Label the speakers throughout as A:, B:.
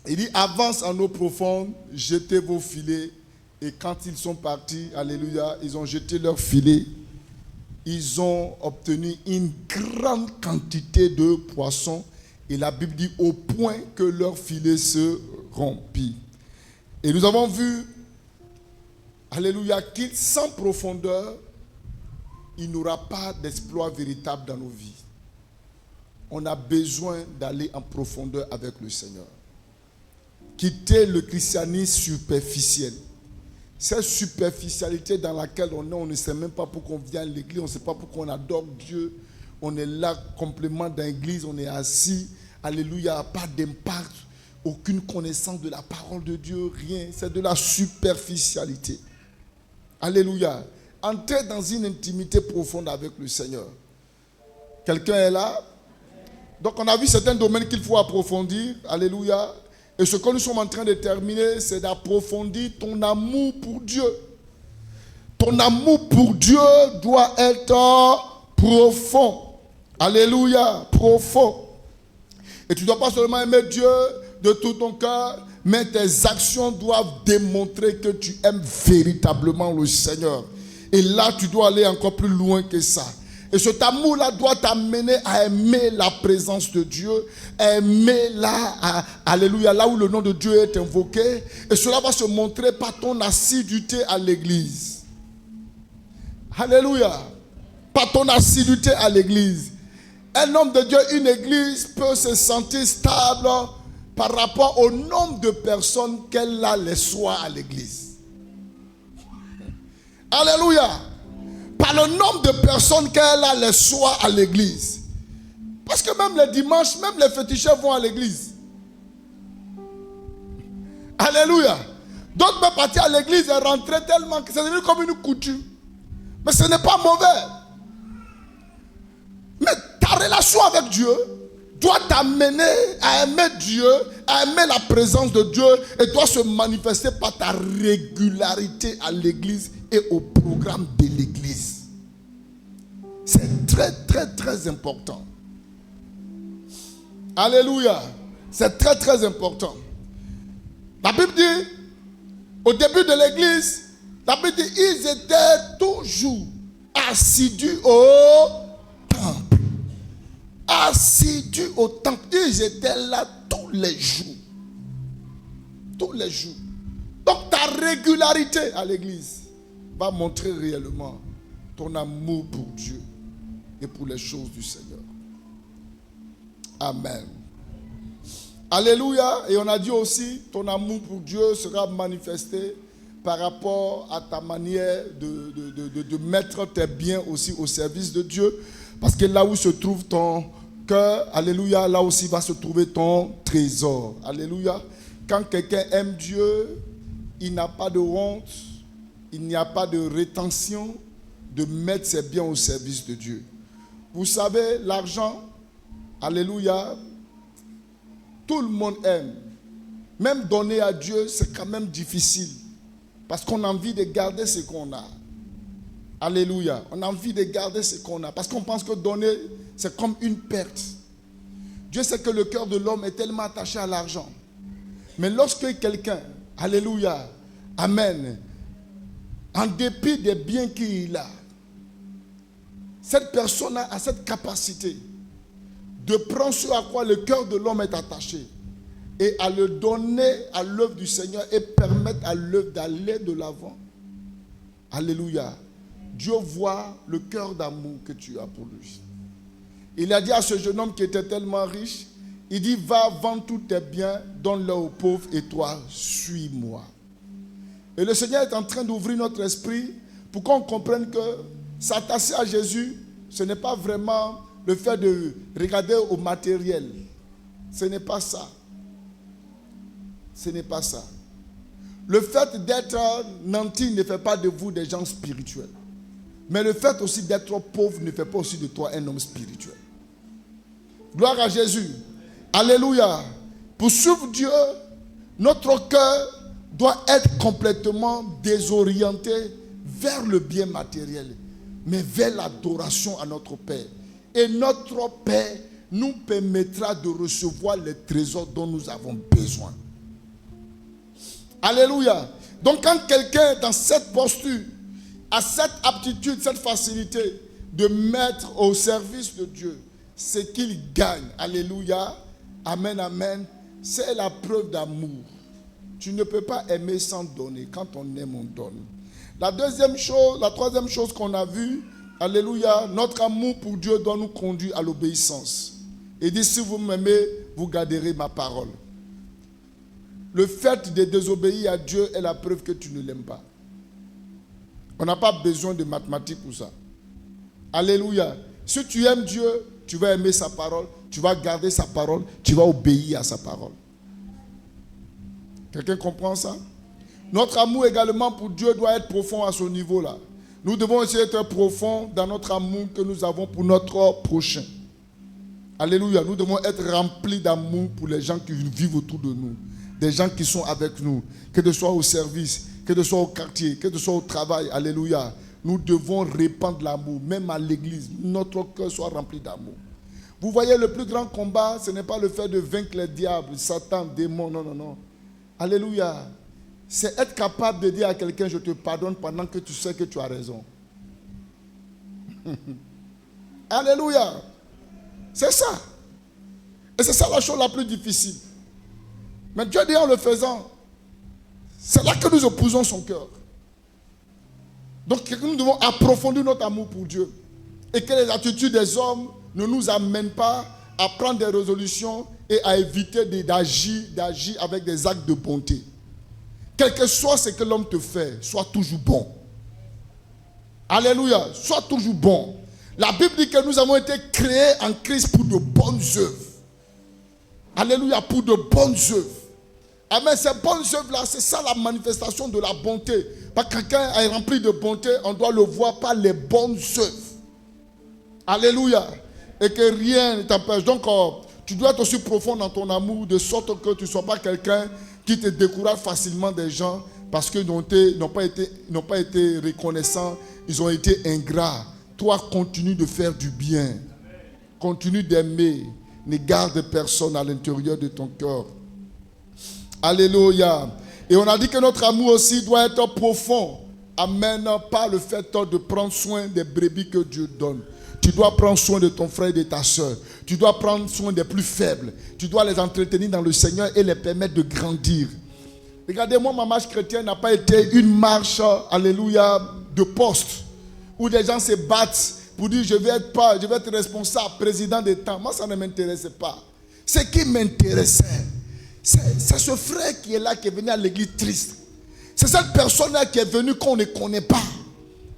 A: Il dit, avance en eau profonde, jetez vos filets. Et quand ils sont partis, alléluia, ils ont jeté leurs filets. Ils ont obtenu une grande quantité de poissons. Et la Bible dit au point que leur filet se rompit. Et nous avons vu, alléluia, qu'il sans profondeur, il n'y aura pas d'exploit véritable dans nos vies. On a besoin d'aller en profondeur avec le Seigneur. Quitter le christianisme superficiel. Cette superficialité dans laquelle on est, on ne sait même pas pourquoi on vient à l'église, on ne sait pas pourquoi on adore Dieu. On est là, complément d'un église, on est assis. Alléluia, pas d'impact, aucune connaissance de la parole de Dieu, rien. C'est de la superficialité. Alléluia. Entrez dans une intimité profonde avec le Seigneur. Quelqu'un est là? Donc on a vu certains domaines qu'il faut approfondir. Alléluia. Et ce que nous sommes en train de terminer, c'est d'approfondir ton amour pour Dieu. Ton amour pour Dieu doit être profond. Alléluia, profond. Et tu ne dois pas seulement aimer Dieu de tout ton cœur, mais tes actions doivent démontrer que tu aimes véritablement le Seigneur. Et là, tu dois aller encore plus loin que ça. Et cet amour-là doit t'amener à aimer la présence de Dieu, à aimer là, alléluia, là où le nom de Dieu est invoqué. Et cela va se montrer par ton assiduité à l'église. Alléluia. Par ton assiduité à l'église. Un homme de Dieu, une église peut se sentir stable par rapport au nombre de personnes qu'elle a les soirs à l'église. Alléluia. Par le nombre de personnes qu'elle a les soirs à l'église. Parce que même les dimanches, même les féticheurs vont à l'église. Alléluia. D'autres peuvent partir à l'église et rentrer tellement que c'est devenu comme une coutume. Mais ce n'est pas mauvais. Mais ta relation avec Dieu doit t'amener à aimer Dieu, à aimer la présence de Dieu et doit se manifester par ta régularité à l'église et au programme de l'église. C'est très, très, très important. Alléluia. C'est très, très important. La Bible dit, au début de l'église, la Bible dit, ils étaient toujours assidus au temple. Assidus au temple. Ils étaient là tous les jours. Tous les jours. Donc ta régularité à l'église va montrer réellement ton amour pour Dieu et pour les choses du Seigneur. Amen. Alléluia. Et on a dit aussi, ton amour pour Dieu sera manifesté par rapport à ta manière de mettre tes biens aussi au service de Dieu. Parce que là où se trouve ton cœur, alléluia, là aussi va se trouver ton trésor. Alléluia. Quand quelqu'un aime Dieu, il n'a pas de honte, il n'y a pas de rétention de mettre ses biens au service de Dieu. Vous savez, l'argent, alléluia, tout le monde aime. Même donner à Dieu, c'est quand même difficile. Parce qu'on a envie de garder ce qu'on a. Alléluia. On a envie de garder ce qu'on a. Parce qu'on pense que donner, c'est comme une perte. Dieu sait que le cœur de l'homme est tellement attaché à l'argent. Mais lorsque quelqu'un, alléluia, amen, en dépit des biens qu'il a, cette personne a cette capacité de prendre ce à quoi le cœur de l'homme est attaché et à le donner à l'œuvre du Seigneur et permettre à l'œuvre d'aller de l'avant. Alléluia. Dieu voit le cœur d'amour que tu as pour lui. Il a dit à ce jeune homme qui était tellement riche, il dit, va vendre tous tes biens, donne-les aux pauvres et toi, suis-moi. Et le Seigneur est en train d'ouvrir notre esprit pour qu'on comprenne que s'attacher à Jésus, ce n'est pas vraiment le fait de regarder au matériel. Ce n'est pas ça. Ce n'est pas ça. Le fait d'être nanti ne fait pas de vous des gens spirituels. Mais le fait aussi d'être pauvre ne fait pas aussi de toi un homme spirituel. Gloire à Jésus. Alléluia. Pour suivre Dieu, notre cœur doit être complètement désorienté vers le bien matériel, mais vers l'adoration à notre Père. Et notre Père nous permettra de recevoir les trésors dont nous avons besoin. Alléluia. Donc quand quelqu'un est dans cette posture, a cette aptitude, cette facilité de mettre au service de Dieu, c'est qu'il gagne. Alléluia. Amen, amen. C'est la preuve d'amour. Tu ne peux pas aimer sans donner. Quand on aime, on donne. La troisième chose qu'on a vue, alléluia, notre amour pour Dieu doit nous conduire à l'obéissance. Il dit, si vous m'aimez, vous garderez ma parole. Le fait de désobéir à Dieu est la preuve que tu ne l'aimes pas. On n'a pas besoin de mathématiques pour ça. Alléluia. Si tu aimes Dieu, tu vas aimer sa parole, tu vas garder sa parole, tu vas obéir à sa parole. Quelqu'un comprend ça? Notre amour également pour Dieu doit être profond à ce niveau-là. Nous devons essayer d'être profonds dans notre amour que nous avons pour notre prochain. Alléluia. Nous devons être remplis d'amour pour les gens qui vivent autour de nous. Des gens qui sont avec nous. Que ce soit au service, que ce soit au quartier, que ce soit au travail. Alléluia. Nous devons répandre l'amour. Même à l'église, notre cœur soit rempli d'amour. Vous voyez, le plus grand combat, ce n'est pas le fait de vaincre les diables, Satan, démons. Non, non, non. Alléluia. C'est être capable de dire à quelqu'un, je te pardonne pendant que tu sais que tu as raison. Alléluia. C'est ça. Et c'est ça la chose la plus difficile. Mais Dieu dit en le faisant, c'est là que nous épousons son cœur. Donc nous devons approfondir notre amour pour Dieu. Et que les attitudes des hommes ne nous amènent pas à prendre des résolutions et à éviter d'agir avec des actes de bonté. Quel que soit ce que l'homme te fait, sois toujours bon. Alléluia, sois toujours bon. La Bible dit que nous avons été créés en Christ pour de bonnes œuvres. Alléluia, pour de bonnes œuvres. Amen, ces bonnes œuvres-là, c'est ça la manifestation de la bonté. Parce que quelqu'un est rempli de bonté, on doit le voir par les bonnes œuvres. Alléluia. Et que rien ne t'empêche. Donc, tu dois être aussi profond dans ton amour, de sorte que tu ne sois pas quelqu'un qui te décourage facilement des gens parce qu'ils n'ont pas été reconnaissants, ils ont été ingrats. Toi, continue de faire du bien. Continue d'aimer. Ne garde personne à l'intérieur de ton cœur. Alléluia. Et on a dit que notre amour aussi doit être profond. Amen. Par le fait de prendre soin des brebis que Dieu donne. Tu dois prendre soin de ton frère et de ta soeur. Tu dois prendre soin des plus faibles. Tu dois les entretenir dans le Seigneur et les permettre de grandir. Regardez-moi, ma marche chrétienne n'a pas été une marche, alléluia, de poste, où des gens se battent pour dire je vais être responsable, président d'État. Moi, ça ne m'intéressait pas. Ce qui m'intéressait, c'est ce frère qui est là, qui est venu à l'église triste. C'est cette personne-là qui est venue qu'on ne connaît pas.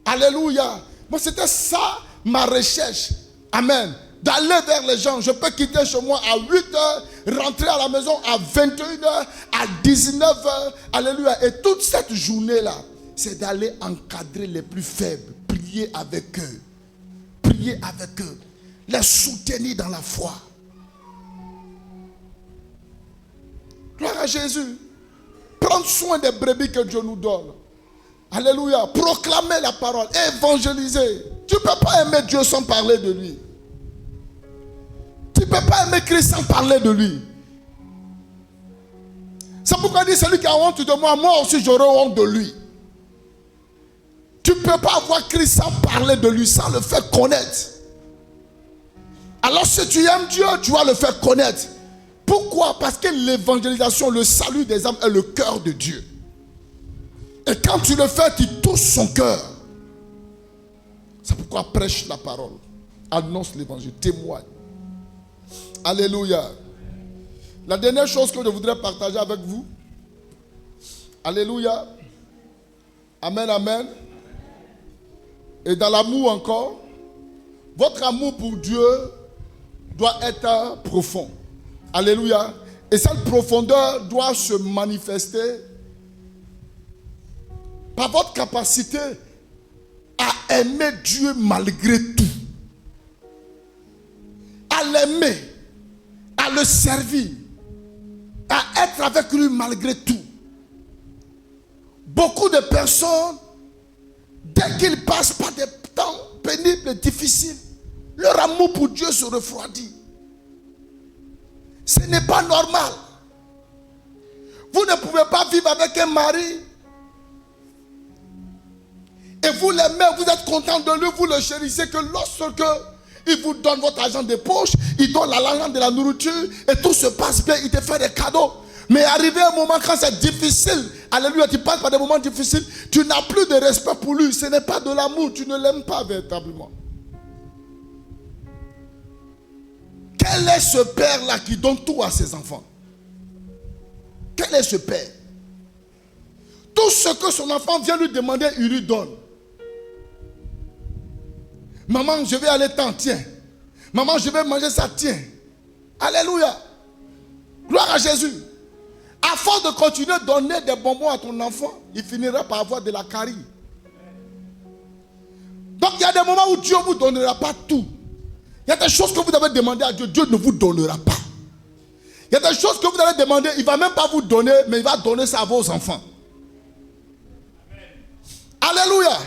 A: Alléluia. Moi, c'était ça ma recherche. Amen. D'aller vers les gens. Je peux quitter chez moi à 8h, rentrer à la maison à 21h, à 19h. Alléluia. Et toute cette journée-là, c'est d'aller encadrer les plus faibles. Prier avec eux. Prier avec eux. Les soutenir dans la foi. Gloire à Jésus. Prendre soin des brebis que Dieu nous donne. Alléluia. Proclamer la parole. Évangéliser. Tu ne peux pas aimer Dieu sans parler de lui. Tu ne peux pas aimer Christ sans parler de lui. C'est pourquoi il dit celui qui a honte de moi, moi aussi j'aurai honte de lui. Tu ne peux pas avoir Christ sans parler de lui, sans le faire connaître. Alors si tu aimes Dieu, tu vas le faire connaître. Pourquoi? Parce que l'évangélisation, le salut des âmes est le cœur de Dieu. Et quand tu le fais, tu touches son cœur. C'est pourquoi prêche la parole. Annonce l'évangile, témoigne. Alléluia. La dernière chose que je voudrais partager avec vous. Alléluia. Amen, amen. Et dans l'amour encore, votre amour pour Dieu doit être profond. Alléluia. Et cette profondeur doit se manifester par votre capacité à aimer Dieu malgré tout. À l'aimer, à le servir, à être avec lui malgré tout. Beaucoup de personnes, dès qu'ils passent par des temps pénibles et difficiles, leur amour pour Dieu se refroidit. Ce n'est pas normal. Vous ne ne pouvez pas vivre avec un mari. Et vous l'aimez, vous êtes content de lui, vous le chérissez, que lorsque il vous donne votre argent de poche, il donne l'argent de la nourriture, et tout se passe bien, il te fait des cadeaux. Mais arrivé un moment quand c'est difficile, alléluia, tu passes par des moments difficiles, tu n'as plus de respect pour lui, ce n'est pas de l'amour, tu ne l'aimes pas véritablement. Quel est ce père-là qui donne tout à ses enfants? Quel est ce père? Tout ce que son enfant vient lui demander, il lui donne. Maman, je vais aller tant, tiens. Maman, je vais manger ça, tiens. Alléluia. Gloire à Jésus. À force de continuer à donner des bonbons à ton enfant, il finira par avoir de la carie. Donc il y a des moments où Dieu ne vous donnera pas tout. Il y a des choses que vous avez demandé à Dieu, Dieu ne vous donnera pas. Il y a des choses que vous avez demandé, il ne va même pas vous donner, mais il va donner ça à vos enfants. Alléluia.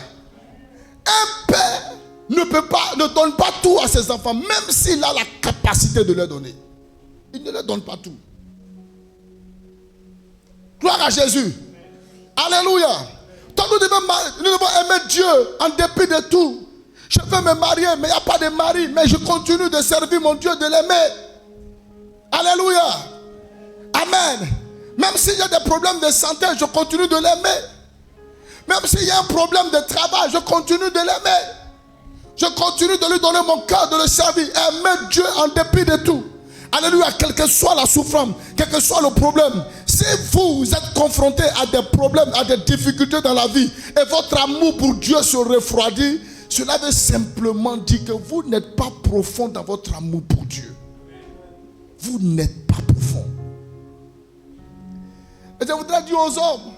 A: Un père ne donne pas tout à ses enfants, même s'il a la capacité de leur donner. Il ne leur donne pas tout. Gloire à Jésus. Alléluia. Donc nous devons aimer Dieu en dépit de tout. Je veux me marier, mais il n'y a pas de mari. Mais je continue de servir mon Dieu, de l'aimer. Alléluia. Amen. Même s'il y a des problèmes de santé, je continue de l'aimer. Même s'il y a un problème de travail, je continue de l'aimer. Je continue de lui donner mon cœur, de le servir. Aimer Dieu en dépit de tout. Alléluia, quelle que soit la souffrance, quel que soit le problème. Si vous êtes confronté à des problèmes, à des difficultés dans la vie, et votre amour pour Dieu se refroidit, cela veut simplement dire que vous n'êtes pas profond dans votre amour pour Dieu. Vous n'êtes pas profond. Et je voudrais dire aux hommes,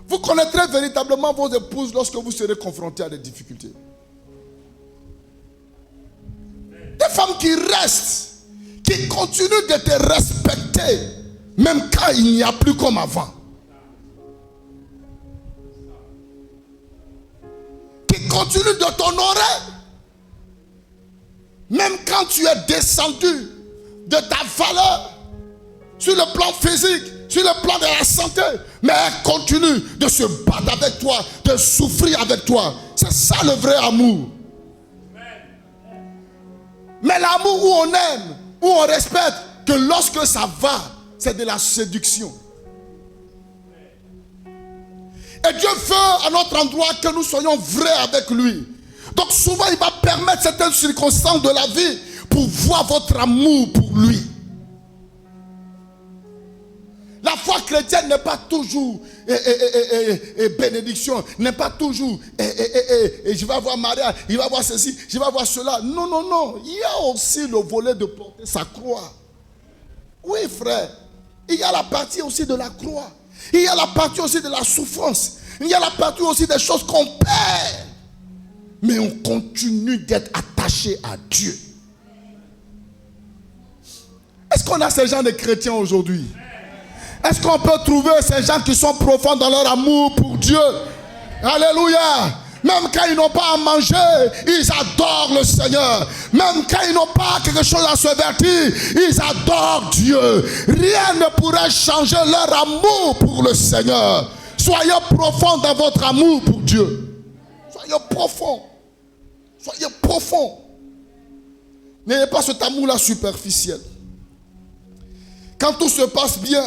A: vous connaîtrez véritablement vos épouses lorsque vous serez confrontés à des difficultés. Des femmes qui restent, qui continuent de te respecter, même quand il n'y a plus comme avant. Qui continuent de t'honorer, même quand tu es descendu de ta valeur, sur le plan physique, sur le plan de la santé, mais elle continue de se battre avec toi, de souffrir avec toi. C'est ça le vrai amour. Mais l'amour où on aime, où on respecte, que lorsque ça va, c'est de la séduction. Et Dieu veut à notre endroit que nous soyons vrais avec lui. Donc souvent il va permettre certaines circonstances de la vie pour voir votre amour pour lui. La foi chrétienne n'est pas toujours bénédiction, n'est pas toujours je vais avoir mariage, il va avoir ceci, je vais avoir cela. Non, non, non. Il y a aussi le volet de porter sa croix. Oui, frère. Il y a la partie aussi de la croix. Il y a la partie aussi de la souffrance. Il y a la partie aussi des choses qu'on perd. Mais on continue d'être attaché à Dieu. Est-ce qu'on a ces gens de chrétiens aujourd'hui? Est-ce qu'on peut trouver ces gens qui sont profonds dans leur amour pour Dieu? Alléluia. Même quand ils n'ont pas à manger, ils adorent le Seigneur. Même quand ils n'ont pas quelque chose à se vertir, ils adorent Dieu. Rien ne pourrait changer leur amour pour le Seigneur. Soyez profonds dans votre amour pour Dieu. Soyez profonds. Soyez profonds. N'ayez pas cet amour-là superficiel. Quand tout se passe bien,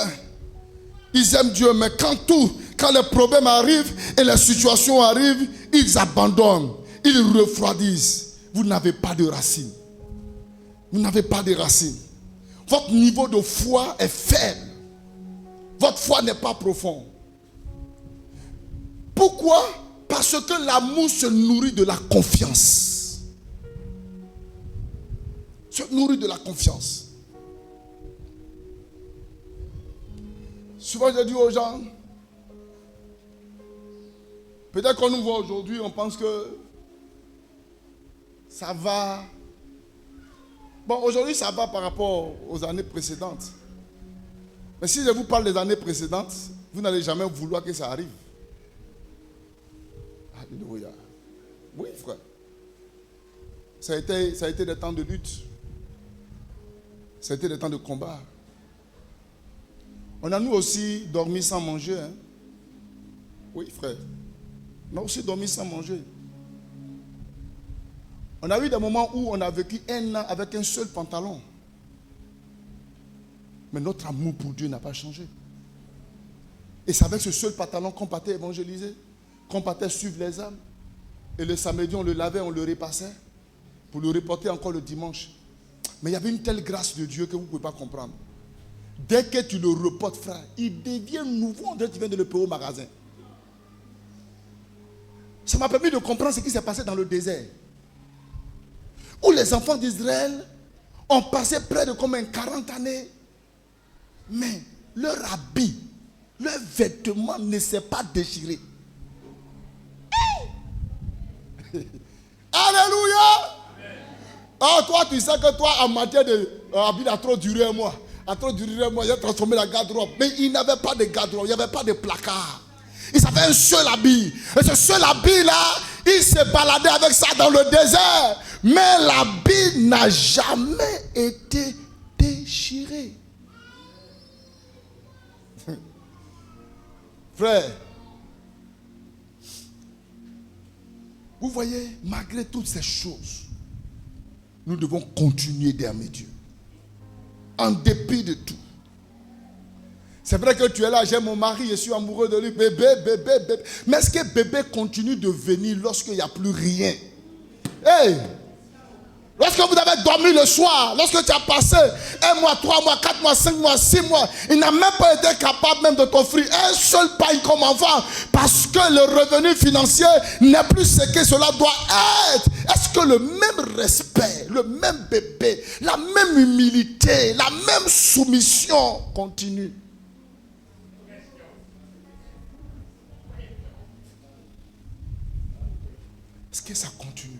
A: ils aiment Dieu, mais quand les problèmes arrivent et les situations arrivent, ils abandonnent, ils refroidissent. Vous n'avez pas de racines. Vous n'avez pas de racines. Votre niveau de foi est faible. Votre foi n'est pas profond. Pourquoi? Parce que l'amour se nourrit de la confiance. Se nourrit de la confiance. Souvent, je dis aux gens, peut-être qu'on nous voit aujourd'hui, on pense que ça va. Bon, aujourd'hui, ça va par rapport aux années précédentes. Mais si je vous parle des années précédentes, vous n'allez jamais vouloir que ça arrive. Alléluia. Oui, frère. Ça a été des temps de lutte. Ça a été des temps de combat. On a nous aussi dormi sans manger. Hein? Oui, frère. On a aussi dormi sans manger. On a eu des moments où on a vécu 1 an avec un seul pantalon. Mais notre amour pour Dieu n'a pas changé. Et c'est avec ce seul pantalon qu'on partait évangéliser, qu'on partait suivre les âmes. Et le samedi, on le lavait, on le repassait pour le reporter encore le dimanche. Mais il y avait une telle grâce de Dieu que vous ne pouvez pas comprendre. Dès que tu le reportes, frère, il devient nouveau. On dirait que tu viens de le payer au magasin. Ça m'a permis de comprendre ce qui s'est passé dans le désert. Où les enfants d'Israël ont passé près de comme 40 années. Mais leur habit, leur vêtement ne s'est pas déchiré. Alléluia. Ah, toi, tu sais que toi, en matière de habit, a trop duré un mois. A trop duré un mois, il a transformé la garde-robe. Mais il n'avait pas de garde-robe, il n'y avait pas de placard. Il avait un seul habit. Et ce seul habit-là, il s'est baladé avec ça dans le désert. Mais l'habit n'a jamais été déchiré. Frère, vous voyez, malgré toutes ces choses, nous devons continuer d'aimer Dieu. En dépit de tout. C'est vrai que tu es là, j'aime mon mari, je suis amoureux de lui, bébé. Mais est-ce que bébé continue de venir lorsqu'il n'y a plus rien? Hey! Lorsque vous avez dormi le soir, lorsque tu as passé 1 mois, 3 mois, 4 mois, 5 mois, 6 mois, il n'a même pas été capable même de t'offrir un seul pain comme enfant parce que le revenu financier n'est plus ce que cela doit être. Est-ce que le même respect, le même bébé, la même humilité, la même soumission continue? Est-ce que ça continue?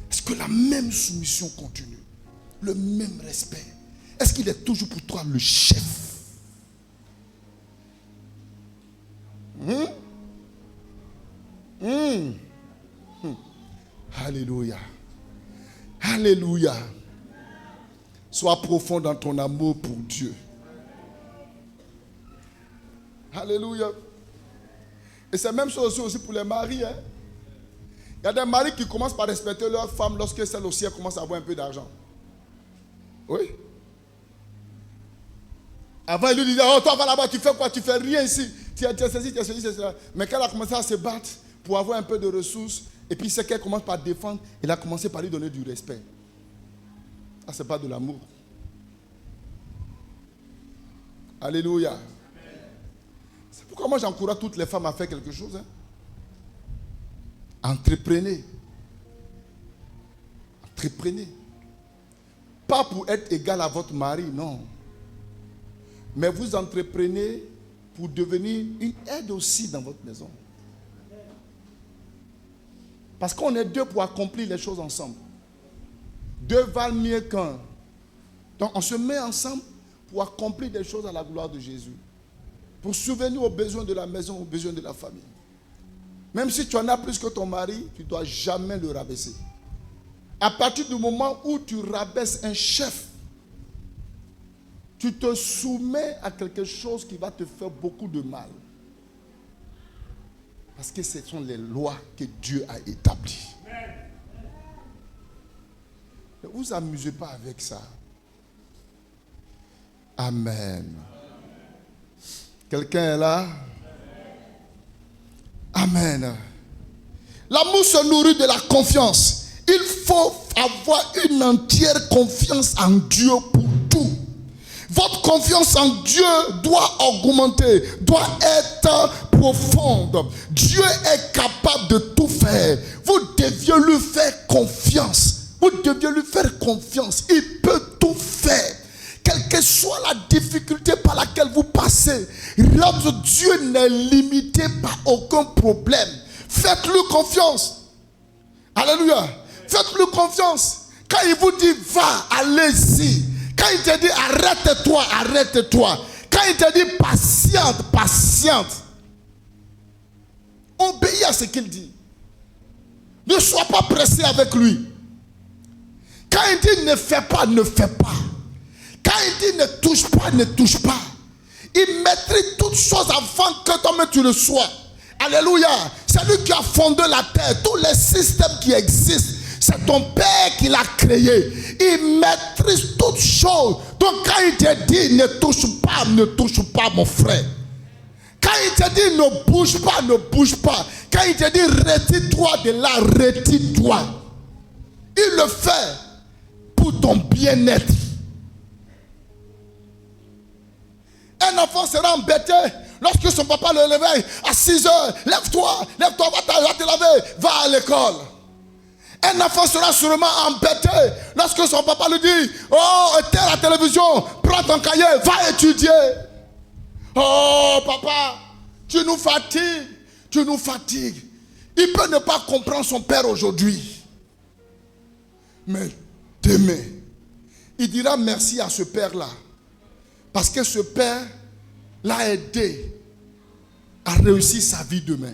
A: Est-ce que la même soumission continue? Le même respect? Est-ce qu'il est toujours pour toi le chef? Alléluia. Alléluia. Sois profond dans ton amour pour Dieu. Alléluia. Et c'est la même chose aussi pour les maris. Hein? Il y a des maris qui commencent par respecter leur femme lorsque celle aussi commence à avoir un peu d'argent. Oui. Avant, il lui disait, oh, toi, va là-bas, tu fais quoi? Tu fais rien ici. Tu es ceci, tu es ceci, c'est cela. Mais quand elle a commencé à se battre pour avoir un peu de ressources, et puis c'est qu'elle commence par défendre, il a commencé par lui donner du respect. Ah, c'est pas de l'amour. Alléluia. Amen. C'est pourquoi moi j'encourage toutes les femmes à faire quelque chose. Hein? Entreprenez. Entreprenez. Pas pour être égal à votre mari, non. Mais vous entreprenez pour devenir une aide aussi dans votre maison. Parce qu'on est deux pour accomplir les choses ensemble. Deux valent mieux qu'un. Donc on se met ensemble pour accomplir des choses à la gloire de Jésus. Pour subvenir aux besoins de la maison, aux besoins de la famille. Même si tu en as plus que ton mari, tu ne dois jamais le rabaisser. À partir du moment où tu rabaisses un chef, tu te soumets à quelque chose qui va te faire beaucoup de mal. Parce que ce sont les lois que Dieu a établies. Ne vous amusez pas avec ça. Amen. Quelqu'un est là? Amen. L'amour se nourrit de la confiance. Il faut avoir une entière confiance en Dieu pour tout. Votre confiance en Dieu doit augmenter, doit être profonde. Dieu est capable de tout faire. Vous deviez lui faire confiance. Vous deviez lui faire confiance. Il peut tout faire. Quelle que soit la difficulté par laquelle vous passez, notre Dieu n'est limité par aucun problème. Faites-lui confiance. Alléluia. Faites-lui confiance. Quand il vous dit va, allez-y. Quand il te dit arrête-toi, arrête-toi. Quand il te dit patiente, patiente. Obéis à ce qu'il dit. Ne sois pas pressé avec lui. Quand il dit ne fais pas, ne fais pas. Quand il dit ne touche pas, ne touche pas. Il maîtrise toutes choses avant que toi-même tu le sois. Alléluia. C'est lui qui a fondé la terre. Tous les systèmes qui existent, c'est ton Père qui l'a créé. Il maîtrise toutes choses. Donc quand il te dit ne touche pas mon frère. Quand il te dit ne bouge pas. Quand il te dit retire-toi de là, retire-toi. Il le fait pour ton bien-être. Un enfant sera embêté lorsque son papa le réveille à 6 heures. Lève-toi, va te laver, va à l'école. Un enfant sera sûrement embêté lorsque son papa lui dit, oh, éteins la télévision, prends ton cahier, va étudier. Oh, papa, tu nous fatigues. Il peut ne pas comprendre son père aujourd'hui. Mais demain, il dira merci à ce père-là. Parce que ce père l'a aidé à réussir sa vie demain.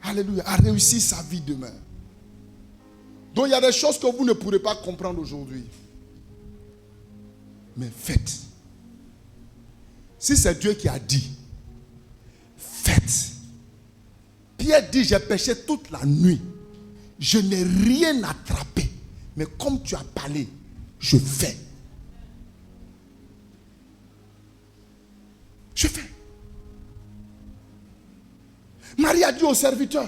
A: Alléluia, à réussir sa vie demain. Donc il y a des choses que vous ne pourrez pas comprendre aujourd'hui. Mais faites. Si c'est Dieu qui a dit, faites. Pierre dit, j'ai péché toute la nuit. Je n'ai rien attrapé. Mais comme tu as parlé, je fais. Je fais. Marie a dit au serviteur,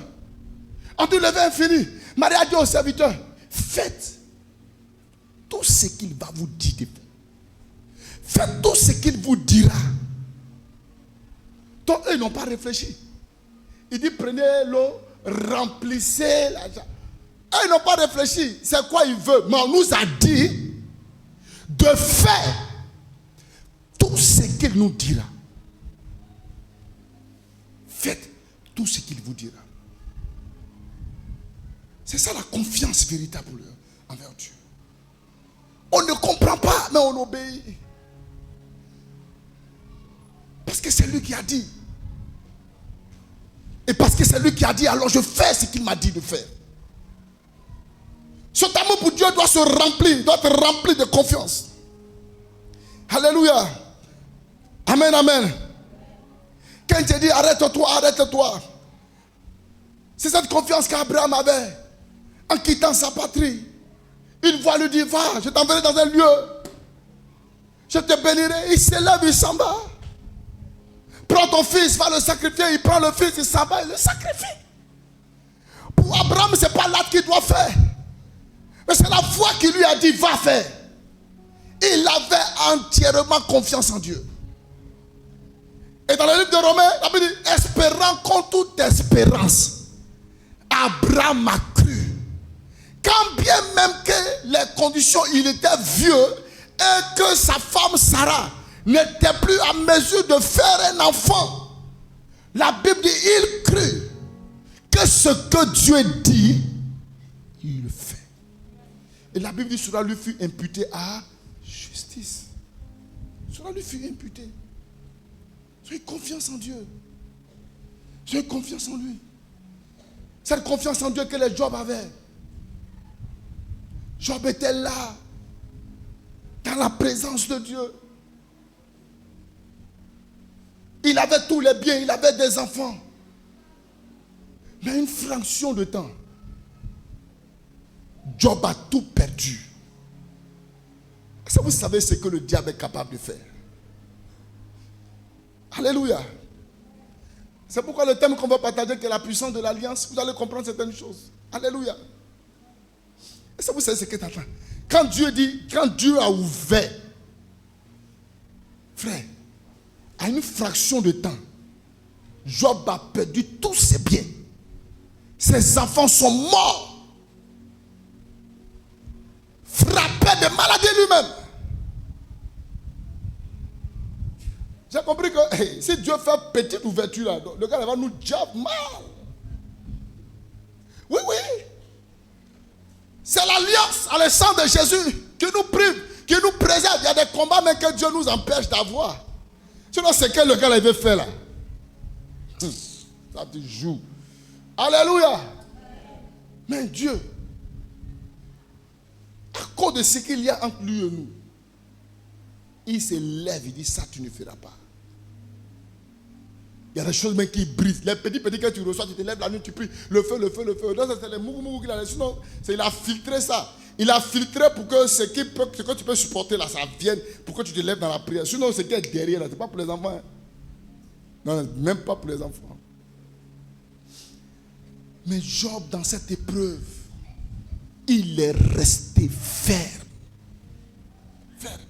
A: en tout lever infini, Marie a dit au serviteur, faites tout ce qu'il va vous dire de faire. Faites tout ce qu'il vous dira. Donc eux, ils n'ont pas réfléchi. Il dit, prenez l'eau, remplissez la jarre. Eux, ils n'ont pas réfléchi. C'est quoi il veut? Mais on nous a dit de faire tout ce qu'il nous dira. Faites tout ce qu'il vous dira. C'est ça la confiance véritable envers Dieu. On ne comprend pas, mais on obéit. Parce que c'est lui qui a dit. Et parce que c'est lui qui a dit, alors je fais ce qu'il m'a dit de faire. Cet amour pour Dieu doit se remplir, doit être rempli de confiance. Alléluia. Amen, amen. Quand il te dit arrête-toi. C'est cette confiance qu'Abraham avait en quittant sa patrie. Une voix lui dit, va, je t'enverrai dans un lieu. Je te bénirai. Il s'élève, il s'en va. Prends ton fils, va le sacrifier. Il prend le fils, il s'en va, il le sacrifie. Pour Abraham, ce n'est pas l'acte qu'il doit faire. Mais c'est la foi qui lui a dit, va faire. Il avait entièrement confiance en Dieu. Et dans le livre de Romains, la Bible dit, espérant contre toute espérance, Abraham a cru. Quand bien même que les conditions, il était vieux et que sa femme Sarah n'était plus en mesure de faire un enfant, la Bible dit, il crut que ce que Dieu dit, il le fait. Et la Bible dit, cela lui fut imputé à justice. Cela lui fut imputé. J'ai confiance en Dieu. J'ai confiance en lui. Cette confiance en Dieu que les Job avaient. Job était là, dans la présence de Dieu. Il avait tous les biens, il avait des enfants. Mais une fraction de temps, Job a tout perdu. Est-ce que vous savez ce que le diable est capable de faire? Alléluia. C'est pourquoi le thème qu'on va partager, qui est la puissance de l'alliance, vous allez comprendre certaines choses. Alléluia. Est-ce que vous savez ce que tu attends? Quand Dieu dit, quand Dieu a ouvert, frère, à une fraction de temps, Job a perdu tous ses biens. Ses enfants sont morts. Frappé de maladie lui-même. J'ai compris que si Dieu fait petite ouverture là, le gars va nous dire mal. Oui. C'est l'alliance à le sang de Jésus qui nous prive, qui nous préserve. Il y a des combats mais que Dieu nous empêche d'avoir. Sinon, c'est que le gars là, il veut faire là. Ça te joue. Alléluia. Mais Dieu, à cause de ce qu'il y a entre lui et nous, il se lève, il dit, ça tu ne feras pas. Il y a des choses même qui brisent. Les petits que tu reçois, tu te lèves la nuit, tu pries, le feu. Donc c'est les mougou qu'il a. Sinon, il a filtré ça. Il a filtré pour que ce que tu peux supporter là, ça vienne, pour que tu te lèves dans la prière. Sinon, ce qui est derrière là, ce n'est pas pour les enfants. Hein. Non, même pas pour les enfants. Mais Job, dans cette épreuve, il est resté ferme. Ferme.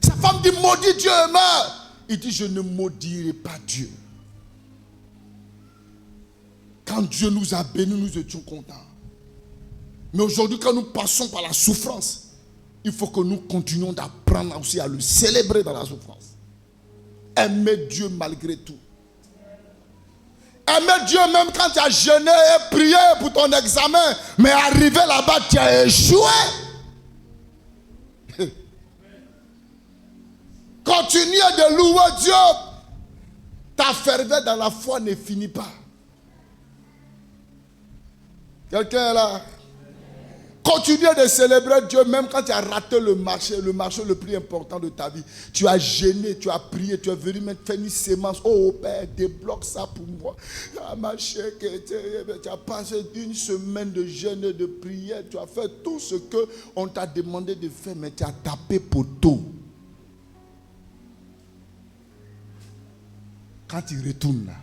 A: Sa femme dit, maudit Dieu, meurt. Il dit, je ne maudirai pas Dieu. Quand Dieu nous a bénis, nous étions contents. Mais aujourd'hui, quand nous passons par la souffrance, il faut que nous continuions d'apprendre aussi à le célébrer dans la souffrance. Aimer Dieu malgré tout. Aimer Dieu même quand tu as jeûné et prié pour ton examen, mais arrivé là-bas, tu as échoué. Continuez de louer Dieu. Ta ferveur dans la foi ne finit pas. Quelqu'un est là? Continuez de célébrer Dieu même quand tu as raté le marché le plus important de ta vie. Tu as gêné, tu as prié, tu es venu mettre faire une sémence. Oh Père, débloque ça pour moi. Tu as passé une semaine de jeûne et de prière. Tu as fait tout ce qu'on t'a demandé de faire, mais tu as tapé poteau. Quand il retourne là,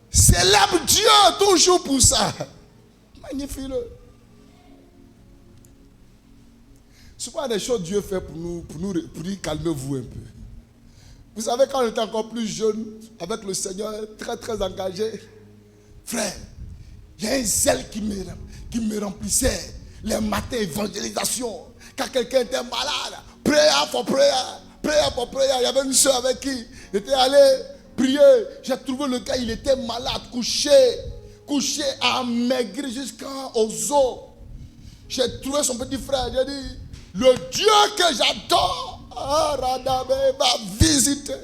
A: célèbre Dieu toujours pour ça. Magnifique-le. Souvent des choses Dieu fait pour dire calmez-vous un peu. Vous savez, quand on était encore plus jeune, avec le Seigneur, très très engagé, frère, il y a un zèle qui me remplissait. Les matins, évangélisation. Quand quelqu'un était malade, prayer for prayer. Prière pour prière. Il y avait une soeur avec qui j'étais allé prier. J'ai trouvé le gars, il était malade, couché, amaigri jusqu'aux os. J'ai trouvé son petit frère. J'ai dit, le Dieu que j'adore, va visiter.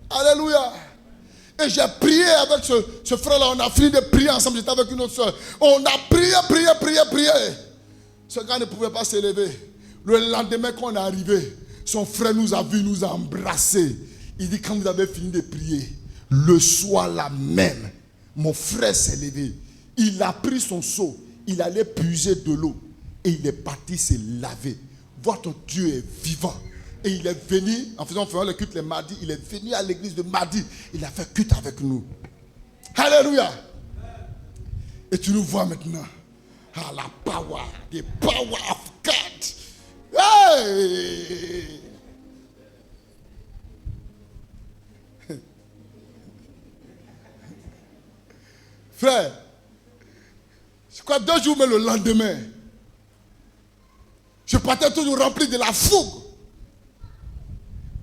A: Alléluia. Et j'ai prié avec ce frère-là. On a fini de prier ensemble. J'étais avec une autre soeur. On a prié. Ce gars ne pouvait pas se lever. Le lendemain, quand on est arrivé, son frère nous a vus, nous a embrassés. Il dit, quand vous avez fini de prier, le soir là même, mon frère s'est levé. Il a pris son seau, il allait puiser de l'eau et il est parti se laver. Votre Dieu est vivant. Et il est venu, en faisant le culte les mardis, il est venu à l'église de mardi. Il a fait culte avec nous. Alléluia. Et tu nous vois maintenant. Ah, la power, the power of God. Hey! Frère, je crois 2 jours, mais le lendemain, je partais toujours rempli de la fougue.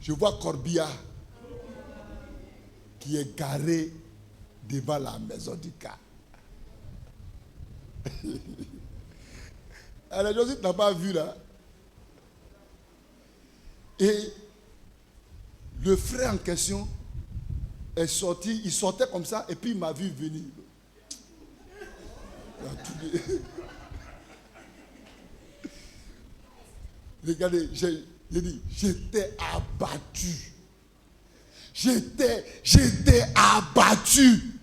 A: Je vois Corbia qui est garé devant la maison du cas. Alors, Joseph n'a pas vu là. Et le frère en question est sorti, il sortait comme ça et puis il m'a vu venir. Regardez, j'ai dit, j'étais abattu. J'étais abattu.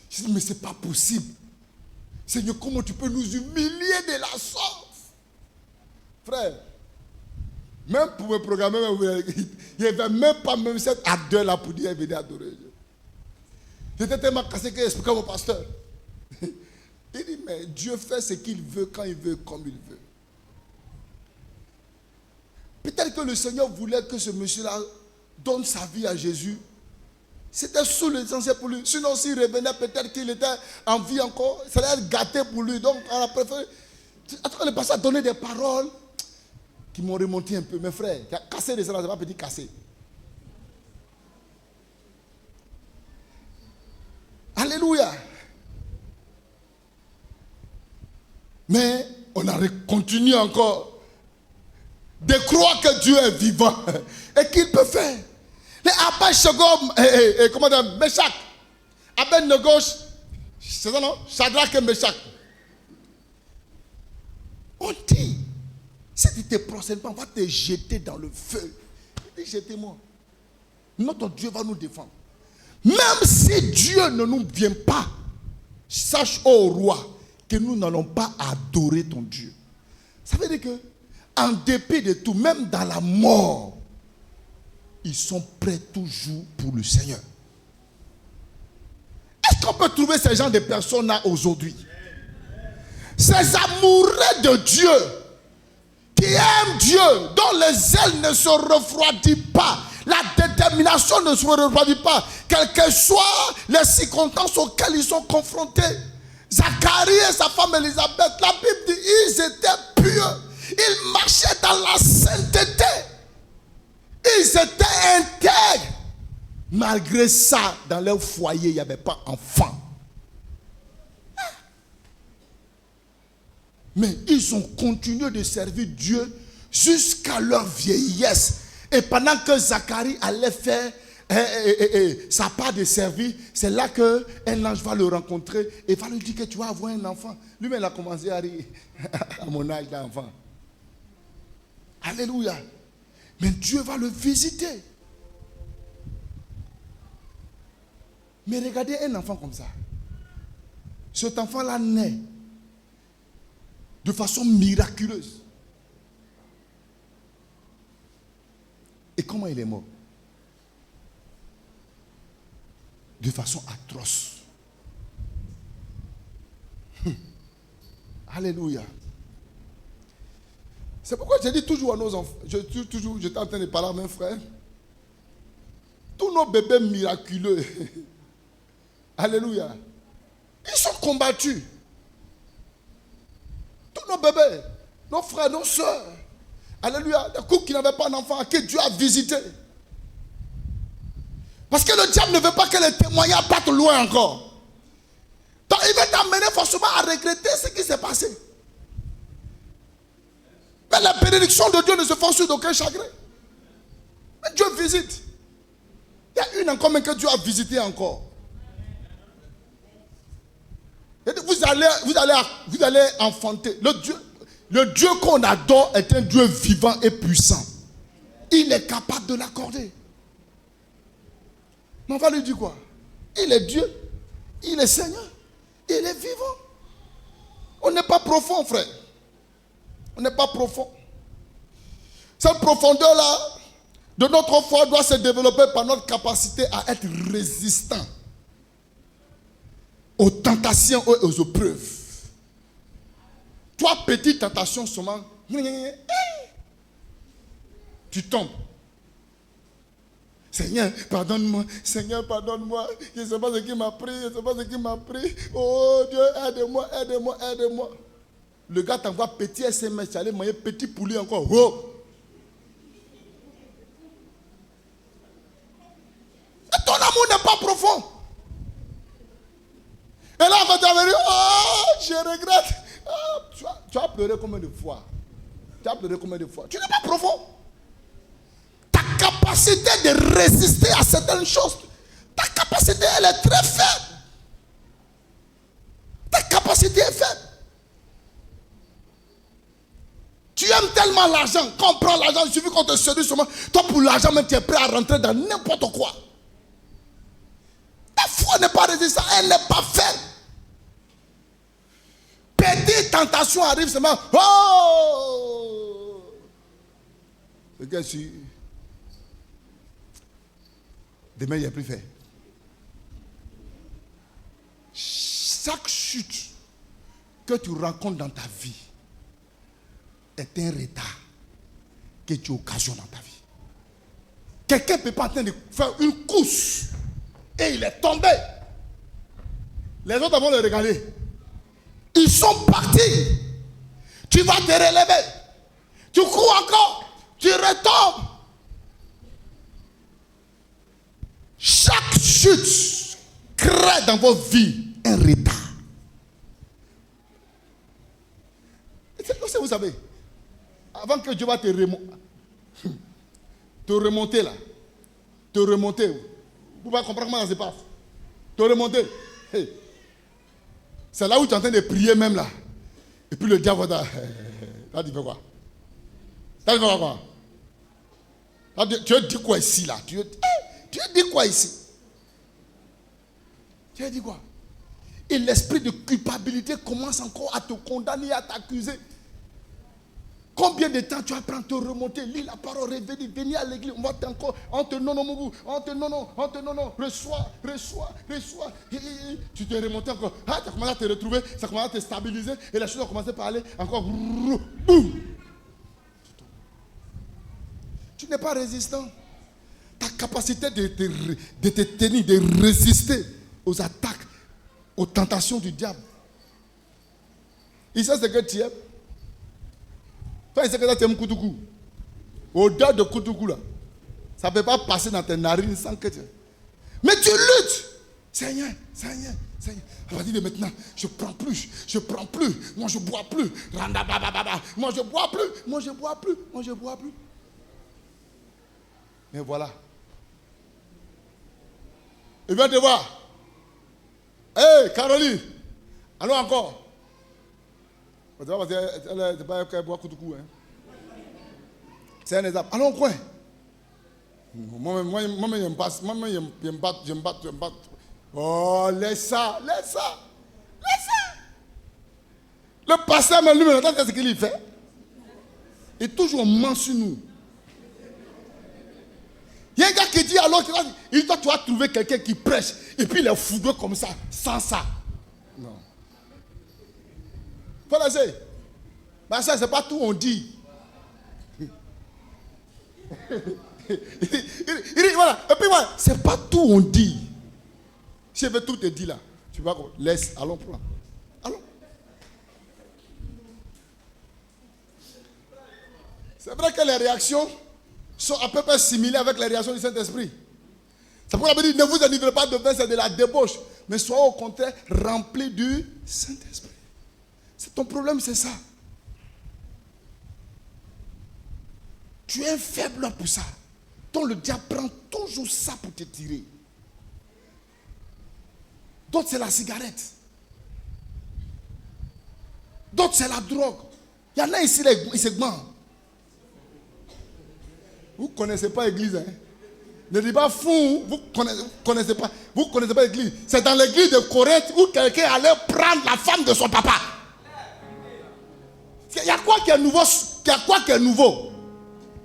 A: Je dis, mais c'est pas possible. Seigneur, comment tu peux nous humilier de la sorte? Frère, même pour me programmer, il n'y avait même pas cette ardeur là pour dire venez adorer Dieu. J'étais tellement cassé que j'expliquais au pasteur. Il dit, mais Dieu fait ce qu'il veut, quand il veut, comme il veut. Peut-être que le Seigneur voulait que ce monsieur-là donne sa vie à Jésus. C'était sous l'essentiel pour lui. Sinon, s'il revenait, peut-être qu'il était en vie encore. Ça allait être gâté pour lui. Donc, on a préféré. En tout cas, le pasteur a donné des paroles qui m'ont remonté un peu. Mes frères, casser les gens, c'est pas petit casser. Alléluia. Mais on a continué encore de croire que Dieu est vivant et qu'il peut faire. Les Abed-Nego, comment dire, Meshach. Abed-Nego, c'est ça non? Shadrach et Meshach. On dit, si tu ne te procèdes pas, on va te jeter dans le feu. Il dit, jetez-moi. Notre Dieu va nous défendre. Même si Dieu ne nous vient pas, sache, ô roi, que nous n'allons pas adorer ton Dieu. Ça veut dire que, en dépit de tout, même dans la mort, ils sont prêts toujours pour le Seigneur. Est-ce qu'on peut trouver ces gens de personnes-là aujourd'hui? Ces amoureux de Dieu, qui aiment Dieu, dont les ailes ne se refroidissent pas, la détermination ne se refroidit pas, quelles que soient les circonstances auxquelles ils sont confrontés. Zacharie et sa femme Élisabeth, la Bible dit, ils étaient purs, ils marchaient dans la sainteté, ils étaient intègres. Malgré ça, dans leur foyer, il n'y avait pas d'enfant. Mais ils ont continué de servir Dieu jusqu'à leur vieillesse. Et pendant que Zacharie allait faire sa part de service, c'est là qu'un ange va le rencontrer et va lui dire que tu vas avoir un enfant. Lui-même, il a commencé à rire. À mon âge d'enfant. Alléluia. Mais Dieu va le visiter. Mais regardez un enfant comme ça. Cet enfant-là naît de façon miraculeuse. Et comment il est mort? De façon atroce. Alléluia. C'est pourquoi je dis toujours à nos enfants, j'étais en train de parler à mes frères, tous nos bébés miraculeux, alléluia, ils sont combattus. Tous nos bébés, nos frères, nos soeurs, alléluia, des couples qui n'avaient pas d'enfants, que Dieu a visité. Parce que le diable ne veut pas que les témoignages partent loin encore. Donc il va t'amener forcément à regretter ce qui s'est passé. Mais la bénédiction de Dieu ne se fonde sur d'aucun chagrin. Mais Dieu visite. Il y a une encore même que Dieu a visité encore. Vous allez enfanter. Le Dieu qu'on adore est un Dieu vivant et puissant. Il est capable de l'accorder. Mais on va lui dire quoi? Il est Dieu. Il est Seigneur. Il est vivant. On n'est pas profond, frère. On n'est pas profond. Cette profondeur-là de notre foi doit se développer par notre capacité à être résistant aux tentations et aux épreuves. Toi, petite tentation seulement, tu tombes. Seigneur, pardonne-moi. Seigneur, pardonne-moi. Je ne sais pas ce qui m'a pris. Je ne sais pas ce qui m'a pris. Oh Dieu, aide-moi, aide-moi, aide-moi. Le gars t'envoie petit SMS. Tu allais manger petit poulet encore. Oh. Et ton amour n'est pas profond. Et là, on va te dire, oh, je regrette. Oh, tu as pleuré combien de fois? Tu as pleuré combien de fois? Tu n'es pas profond. Ta capacité de résister à certaines choses, ta capacité, elle est très faible. Ta capacité est faible. Tu aimes tellement l'argent, quand on prend l'argent, il suffit qu'on te séduise seulement. Toi, pour l'argent, même tu es prêt à rentrer dans n'importe quoi. Ta foi n'est pas résistante, elle n'est pas faible. Petite tentation arrive seulement. Oh! Le gars, demain, il n'y a plus fait. Chaque chute que tu rencontres dans ta vie est un retard que tu occasionnes dans ta vie. Quelqu'un ne peut pas en train de faire une course et il est tombé. Les autres vont le regarder. Ils sont partis. Tu vas te relever. Tu cours encore. Tu retombes. Chaque chute crée dans vos vies un retard. Vous savez, avant que Dieu va te remonter là, vous pouvez comprendre comment ça se passe. Te remonter. Hey. C'est là où tu es en train de prier même là. Et puis le diable va T'as dit quoi? T'as dit quoi? Tu as dit quoi ici là? Tu as dit quoi ici? Tu as dit quoi? Et l'esprit de culpabilité commence encore à te condamner, à t'accuser. Combien de temps tu vas prendre te remonter, lis la parole, revenir, venir à l'église, on te non, reçois. Et tu te remontes encore. Ah, tu as commencé à te retrouver, ça commence à te stabiliser, et la chose a commencé par aller encore. Boum. Tu n'es pas résistant. Ta capacité de te tenir, de résister aux attaques, aux tentations du diable. Il sait ce que tu aimes. Toi, il sait que tu aimes Koutoukou. Odeur de Koutoukou là. Ça ne peut pas passer dans tes narines sans que tu... Mais tu luttes. Seigneur. À partir de maintenant, je prends plus. Moi, je bois plus. Moi, je bois plus. Mais voilà. Il vient te voir. Hé, Caroline. Allons encore. Elle n'est pas qu'elle boit Koutoukou. C'est un exemple. Allons au coin. Moi, j'aime pas. Oh, laisse ça. Le pasteur, même lui, qu'est-ce qu'il fait? Et toujours ment sur nous. Il y a un gars qui dit alors, il toi, tu vas trouver quelqu'un qui prêche, et puis il est foudreux comme ça, sans ça. Non. Faut laisser. Mais ça, c'est pas tout on dit. Il dit, voilà. Et puis voilà, c'est pas tout on dit. Si je veux tout te dire là, tu vas laisse, allons prendre. Allons. C'est vrai que les réactions sont à peu près similaires avec les réactions du Saint-Esprit. C'est pourquoi la Bible dit, ne vous enivrez pas de vin, c'est de la débauche. Mais soyez au contraire remplis du Saint-Esprit. C'est ton problème, c'est ça. Tu es un faible pour ça. Donc le diable prend toujours ça pour te tirer. D'autres, c'est la cigarette. D'autres, c'est la drogue. Il y en a ici, ils se gmant. Vous ne connaissez pas l'église, hein? Ne dites pas fou, vous connaissez pas l'église. C'est dans l'église de Corinthe où quelqu'un allait prendre la femme de son papa. Il y a quoi qui est nouveau? Il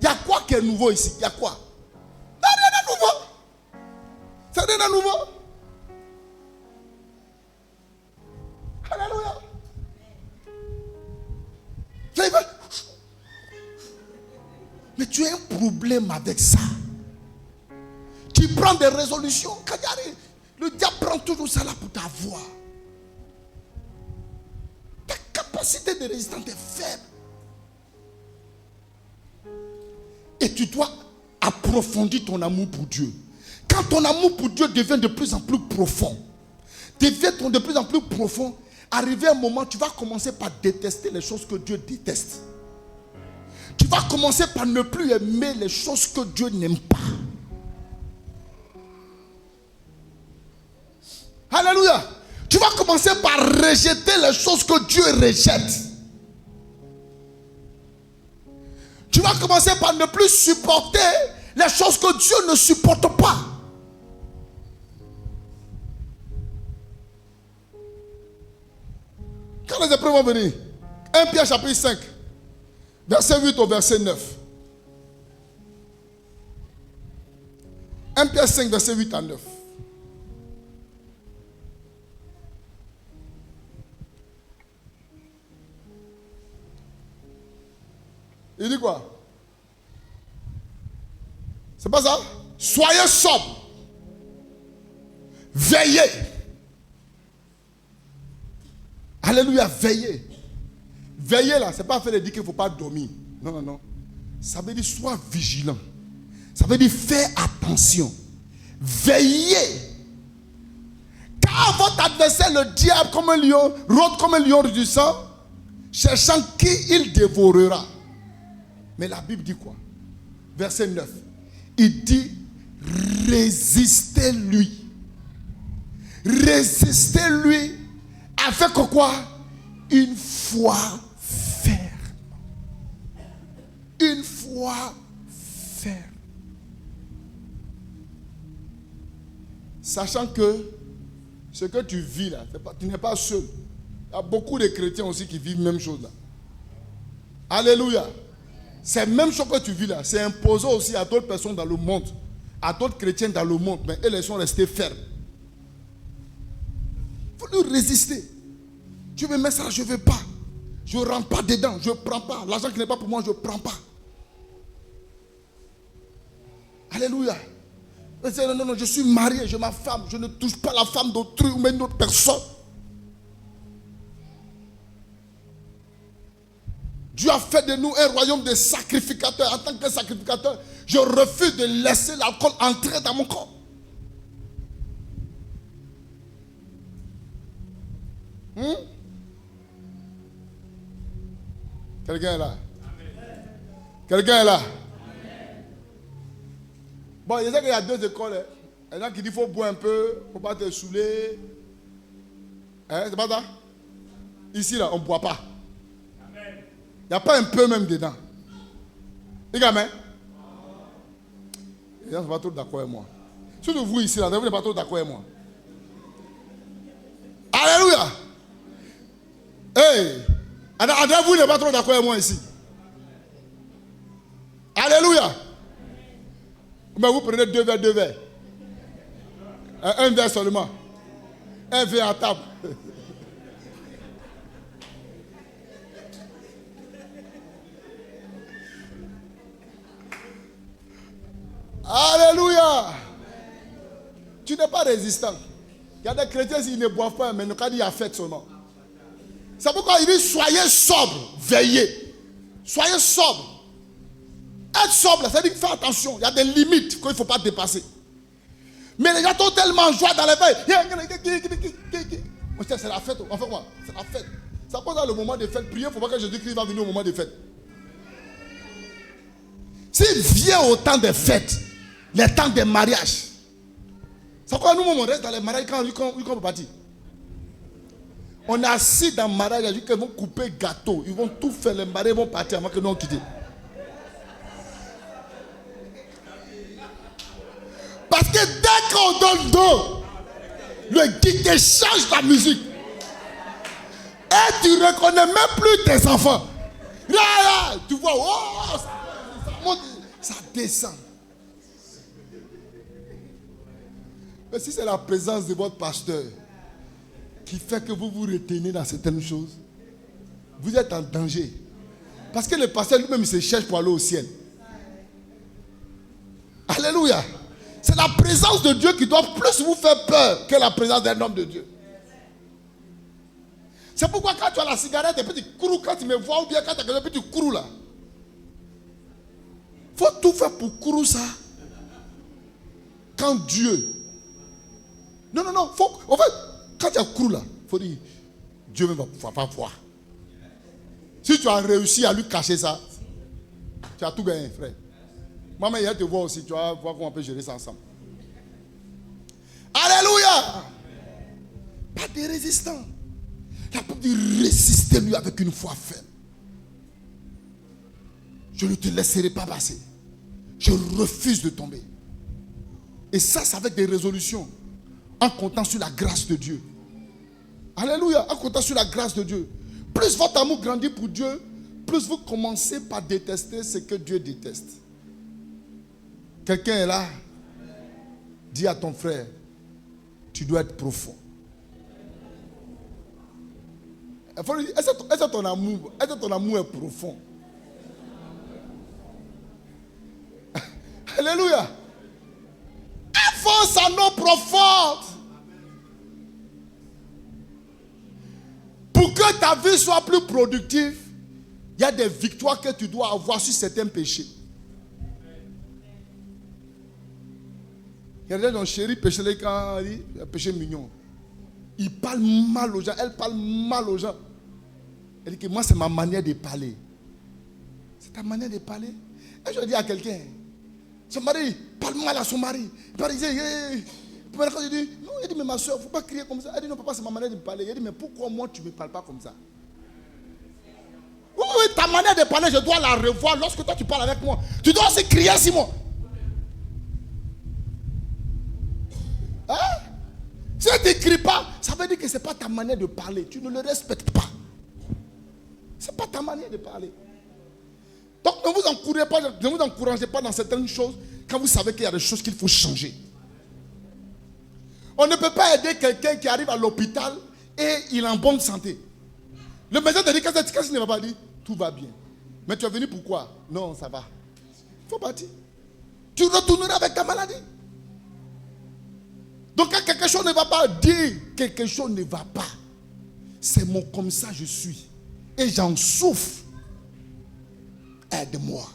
A: y a quoi qui est nouveau ici? Il y a quoi? Rien de nouveau. C'est rien de nouveau. Alléluia. Mais tu as un problème avec ça. Tu prends des résolutions. Le diable prend toujours ça là pour t'avoir. Ta capacité de résistance est faible. Et tu dois approfondir ton amour pour Dieu. Quand ton amour pour Dieu devient de plus en plus profond, arrivé un moment, tu vas commencer par détester les choses que Dieu déteste. Tu vas commencer par ne plus aimer les choses que Dieu n'aime pas. Alléluia. Tu vas commencer par rejeter les choses que Dieu rejette. Tu vas commencer par ne plus supporter les choses que Dieu ne supporte pas. Quand les épreuves vont venir, 1 Pierre chapitre 5, verset 8 au verset 9. 1 Pierre 5, verset 8 à 9. Il dit quoi? C'est pas ça? Soyez sobres. Veillez. Alléluia, veillez. Veillez là, c'est pas fait de dire qu'il ne faut pas dormir. Non. Ça veut dire sois vigilant. Ça veut dire fais attention. Veillez. Car votre adversaire, le diable, comme un lion, rôde comme un lion rugissant, cherchant qui il dévorera. Mais la Bible dit quoi? Verset 9. Il dit, résistez-lui. Résistez-lui avec quoi? Une foi ferme. Une foi ferme. Sachant que ce que tu vis là, tu n'es pas seul. Il y a beaucoup de chrétiens aussi qui vivent la même chose là. Alléluia. C'est la même chose que tu vis là. C'est imposé aussi à d'autres personnes dans le monde. À d'autres chrétiens dans le monde. Mais elles sont restées fermes. Il faut leur résister. Dieu me met ça, je ne veux pas. Je ne rentre pas dedans, je ne prends pas. L'argent qui n'est pas pour moi, je ne prends pas. Alléluia. Non, non, je suis marié, j'ai ma femme. Je ne touche pas la femme d'autrui ou même d'autres personnes. Dieu a fait de nous un royaume de sacrificateurs. En tant que sacrificateur, je refuse de laisser l'alcool entrer dans mon corps. Quelqu'un est là? Quelqu'un est là? Bon, il y a deux écoles. Il y en a qui disent qu'il faut boire un peu, il ne faut pas te saouler. Hein, c'est pas ça? Ici, là, on ne boit pas. Il n'y a pas un peu même dedans. Les gamins? Les gens ne sont pas trop d'accord avec moi. Surtout vous ici, là, vous n'êtes pas trop d'accord avec moi. Alléluia! Hey! André, vous n'êtes pas trop d'accord avec moi ici. Alléluia! Mais vous prenez deux verres. Un verre seulement. Un verre à table. Alléluia! Tu n'es pas résistant. Il y a des chrétiens, s'ils ne boivent pas, mais quand il y a fête seulement. C'est pourquoi il dit soyez sobre, veillez. Soyez sobre. Être sobre, ça veut dire faire attention. Il y a des limites qu'il ne faut pas dépasser. Mais les gens sont tellement joie dans les veilles. C'est la fête. Enfin quoi? C'est la fête. Ça pose dans le moment de fête. Priez, il ne faut pas que Jésus-Christ va venir au moment de fête. S'il vient au temps des fêtes, les temps des mariages, c'est pourquoi nous, on reste dans les mariages quand on peut partir. On est assis dans le mariage, ils vont couper le gâteau, ils vont tout faire, les mariés vont partir avant que nous on quitte. Parce que dès qu'on donne dos, le guide change la musique. Et tu ne reconnais même plus tes enfants. Là, tu vois, oh, ça monte, ça descend. Mais si c'est la présence de votre pasteur qui fait que vous vous retenez dans certaines choses, vous êtes en danger. Parce que le pasteur lui-même, il se cherche pour aller au ciel. Alléluia. C'est la présence de Dieu qui doit plus vous faire peur que la présence d'un homme de Dieu. C'est pourquoi quand tu as la cigarette, des petits courous, quand tu me vois, ou bien quand tu as des petits courous là, il faut tout faire pour courou ça. Quand Dieu... Non, faut, en fait, quand tu as courou là, il faut dire, Dieu ne va pas voir. Si tu as réussi à lui cacher ça, tu as tout gagné, frère. Maman, il te voit aussi, tu vas voir comment on peut gérer ça ensemble. Alléluia! Pas de résistants. La Bible dit résister lui avec une foi ferme. Je ne te laisserai pas passer. Je refuse de tomber. Et ça, c'est avec des résolutions. En comptant sur la grâce de Dieu. Alléluia, en comptant sur la grâce de Dieu. Plus votre amour grandit pour Dieu, plus vous commencez par détester ce que Dieu déteste. Quelqu'un est là. Dis à ton frère, tu dois être profond. Est-ce que ton amour est profond? Alléluia. Avance à nos profondes. Pour que ta vie soit plus productive, il y a des victoires que tu dois avoir sur certains péchés. Il y a des chéri péché quand il dit un péché mignon. Il parle mal aux gens, elle parle mal aux gens. Elle dit que moi c'est ma manière de parler. C'est ta manière de parler. Et je dis à quelqu'un, son mari parle mal à son mari. Il dit, quand je dis, non, il dit, mais ma soeur, il ne faut pas crier comme ça. Elle dit, non, papa, c'est ma manière de me parler. Il dit, mais pourquoi moi tu ne me parles pas comme ça? Oui, oui, ta manière de parler, je dois la revoir lorsque toi tu parles avec moi. Tu dois aussi crier, Simon. Hein? Si tu ne cries pas, ça veut dire que ce n'est pas ta manière de parler. Tu ne le respectes pas. Ce n'est pas ta manière de parler. Donc ne vous encouragez pas dans certaines choses quand vous savez qu'il y a des choses qu'il faut changer. On ne peut pas aider quelqu'un qui arrive à l'hôpital et il est en bonne santé. Le médecin te dit qu'est-ce qu'il ne va pas dire? Tout va bien. Mais tu es venu pourquoi? Non, ça va. Il faut partir. Tu retourneras avec ta maladie. Donc quand quelque chose ne va pas, dis quelque chose ne va pas. C'est mon comme ça je suis. Et j'en souffre. Aide-moi.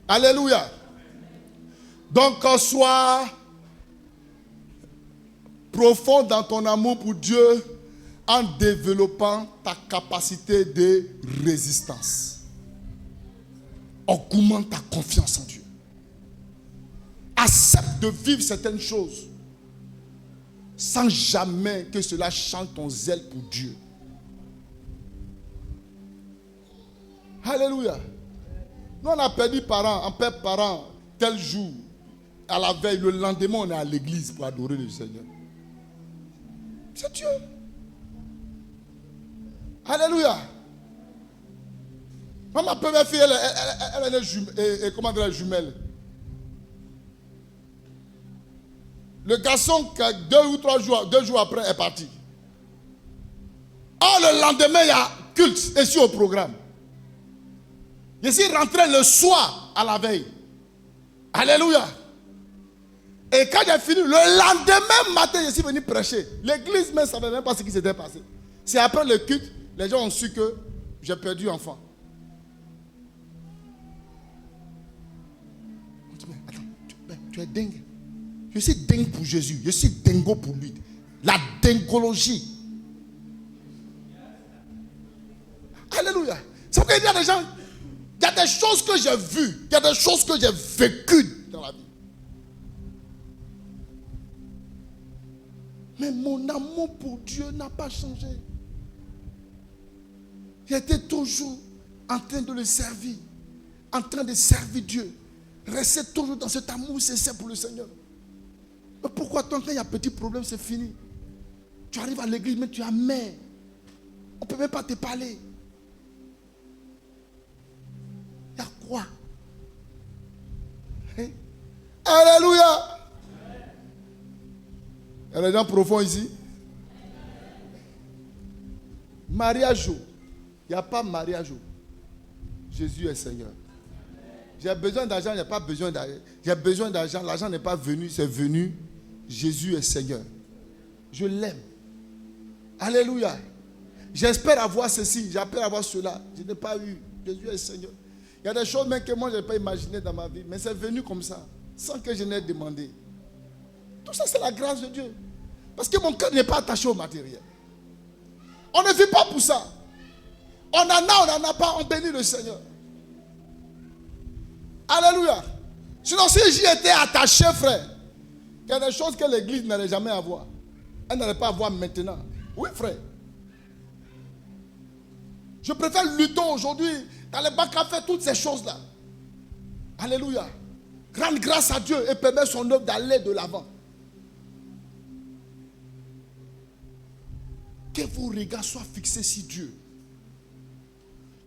A: Alléluia. Donc sois profond dans ton amour pour Dieu en développant ta capacité de résistance. Augmente ta confiance en Dieu. Accepte de vivre certaines choses sans jamais que cela change ton zèle pour Dieu. Alléluia. Nous on a perdu parents, on perd parents tel jour, à la veille, le lendemain on est à l'église pour adorer le Seigneur. C'est Dieu. Alléluia. Moi, ma première fille, elle est comment dire, jumelle. Le garçon, 2 jours après, est parti. Oh, le lendemain, il y a culte ici au programme. Je suis rentré le soir à la veille. Alléluia. Et quand j'ai fini, le lendemain matin, je suis venu prêcher. L'église même ne savait même pas ce qui s'était passé. C'est après le culte, les gens ont su que j'ai perdu enfant. On dit, mais attends, tu es dingue. Je suis dingue pour Jésus. Je suis dingo pour lui. La dingologie. Alléluia. Ça veut dire qu'il y a des gens, il y a des choses que j'ai vues, il y a des choses que j'ai vécues dans la vie. Mais mon amour pour Dieu n'a pas changé. J'étais toujours en train de le servir, en train de servir Dieu. Rester toujours dans cet amour sincère pour le Seigneur. Mais pourquoi tant qu'il y a un petit problème, c'est fini? Tu arrives à l'église, mais tu es amer. On ne peut même pas te parler. Il y a quoi? Hein? Alléluia! Il y a des gens profonds ici. Mariage, il n'y a pas mariage. Jésus est Seigneur. J'ai besoin d'argent, il n'y a pas besoin d'argent. J'ai besoin d'argent, l'argent n'est pas venu, c'est venu. Jésus est Seigneur. Je l'aime. Alléluia. J'espère avoir ceci, j'espère avoir cela. Je n'ai pas eu. Jésus est Seigneur. Il y a des choses même que moi je n'ai pas imaginées dans ma vie, mais c'est venu comme ça, sans que je n'ai demandé. Tout ça, c'est la grâce de Dieu. Parce que mon cœur n'est pas attaché au matériel. On ne vit pas pour ça. On en a, on n'en a pas, on bénit le Seigneur. Alléluia. Sinon, si j'y étais attaché, frère, il y a des choses que l'église n'allait jamais avoir. Elle n'allait pas avoir maintenant. Oui, frère. Je préfère lutter aujourd'hui dans les bacs à faire toutes ces choses-là. Alléluia. Rendre grâce à Dieu et permettre son œuvre d'aller de l'avant. Que vos regards soient fixés sur Dieu.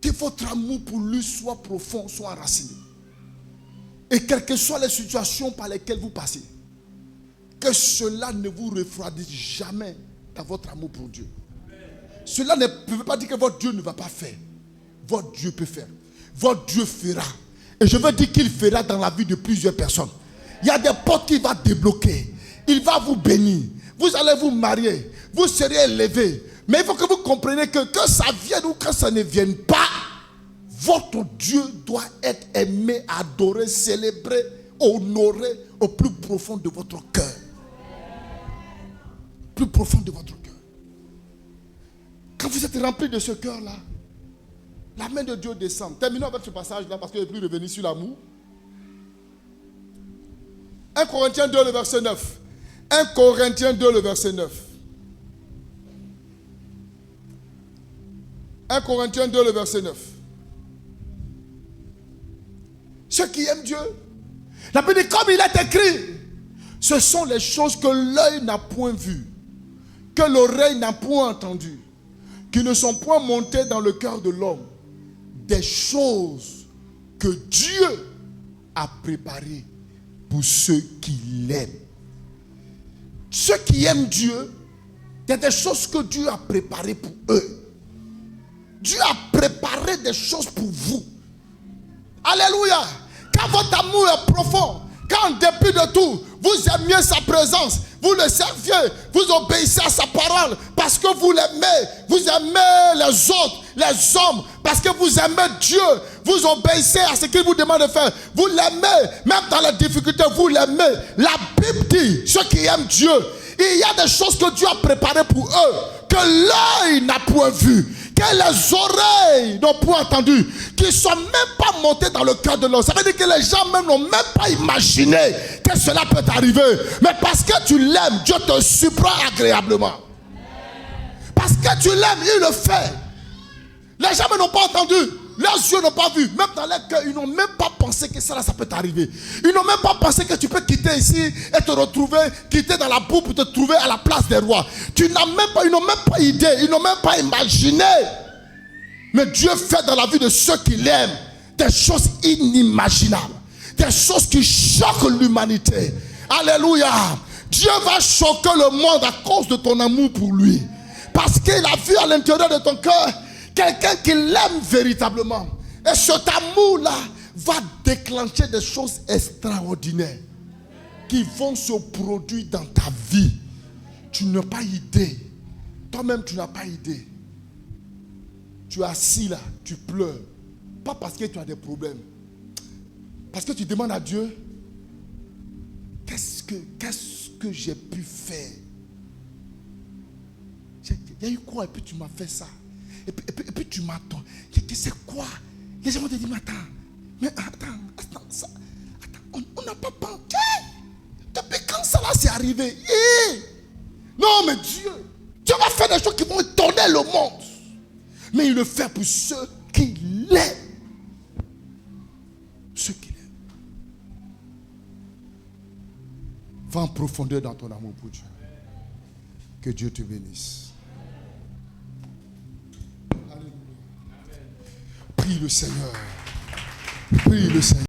A: Que votre amour pour lui soit profond, soit enraciné. Et quelles que soient les situations par lesquelles vous passez, que cela ne vous refroidisse jamais dans votre amour pour Dieu. Cela ne veut pas dire que votre Dieu ne va pas faire. Votre Dieu peut faire. Votre Dieu fera. Et je veux dire qu'il fera dans la vie de plusieurs personnes. Il y a des portes qu'il va débloquer. Il va vous bénir. Vous allez vous marier. Vous serez élevés. Mais il faut que vous compreniez que ça vienne ou que ça ne vienne pas, votre Dieu doit être aimé, adoré, célébré, honoré au plus profond de votre cœur. Plus profond de votre cœur. Quand vous êtes rempli de ce cœur-là, la main de Dieu descend. Terminons avec ce passage-là parce que je ne vais plus revenir sur l'amour. 1 Corinthiens 2, le verset 9. 1 Corinthiens 2, le verset 9. 1 Corinthiens 2, le verset 9. Ceux qui aiment Dieu, la Bible dit comme il est écrit, ce sont les choses que l'œil n'a point vues, que l'oreille n'a point entendues, qui ne sont point montées dans le cœur de l'homme, des choses que Dieu a préparées pour ceux qui l'aiment. Ceux qui aiment Dieu, il y a des choses que Dieu a préparées pour eux. Dieu a préparé des choses pour vous. Alléluia. Quand votre amour est profond, quand en dépit de tout, vous aimiez sa présence, vous le serviez, vous obéissez à sa parole, parce que vous l'aimez, vous aimez les autres, les hommes, parce que vous aimez Dieu, vous obéissez à ce qu'il vous demande de faire, vous l'aimez, même dans les difficultés, vous l'aimez. La Bible dit, ceux qui aiment Dieu, il y a des choses que Dieu a préparées pour eux, que l'œil n'a point vu, que les oreilles n'ont point entendu, qui ne sont même pas montés dans le cœur de l'homme. Ça veut dire que les gens même n'ont même pas imaginé que cela peut arriver. Mais parce que tu l'aimes, Dieu te surprend agréablement. Parce que tu l'aimes, il le fait. Les gens n'ont pas entendu, leurs yeux n'ont pas vu, même dans leur cœur, ils n'ont même pas pensé que ça peut t'arriver. Ils n'ont même pas pensé que tu peux quitter ici et te retrouver, quitter dans la boue pour te trouver à la place des rois. Ils n'ont même pas idée, ils n'ont même pas imaginé. Mais Dieu fait dans la vie de ceux qui l'aiment des choses inimaginables, des choses qui choquent l'humanité. Alléluia. Dieu va choquer le monde à cause de ton amour pour lui. Parce qu'il a vu à l'intérieur de ton cœur quelqu'un qui l'aime véritablement. Et cet amour-là va déclencher des choses extraordinaires qui vont se produire dans ta vie. Tu n'as pas idée. Toi-même, tu n'as pas idée. Tu es assis là, tu pleures. Pas parce que tu as des problèmes. Parce que tu demandes à Dieu, qu'est-ce que j'ai pu faire? Il y a eu quoi? Et puis tu m'as fait ça. Et puis tu m'attends. C'est quoi? Les gens vont te dire, mais attends, on n'a pas pensé. Depuis quand ça là c'est arrivé? Non, mais Dieu va faire des choses qui vont étonner le monde. Mais il le fait pour ceux qui l'aiment. Ceux qui l'aiment. Va en profondeur dans ton amour pour Dieu. Que Dieu te bénisse. Prie le Seigneur. Prie le Seigneur.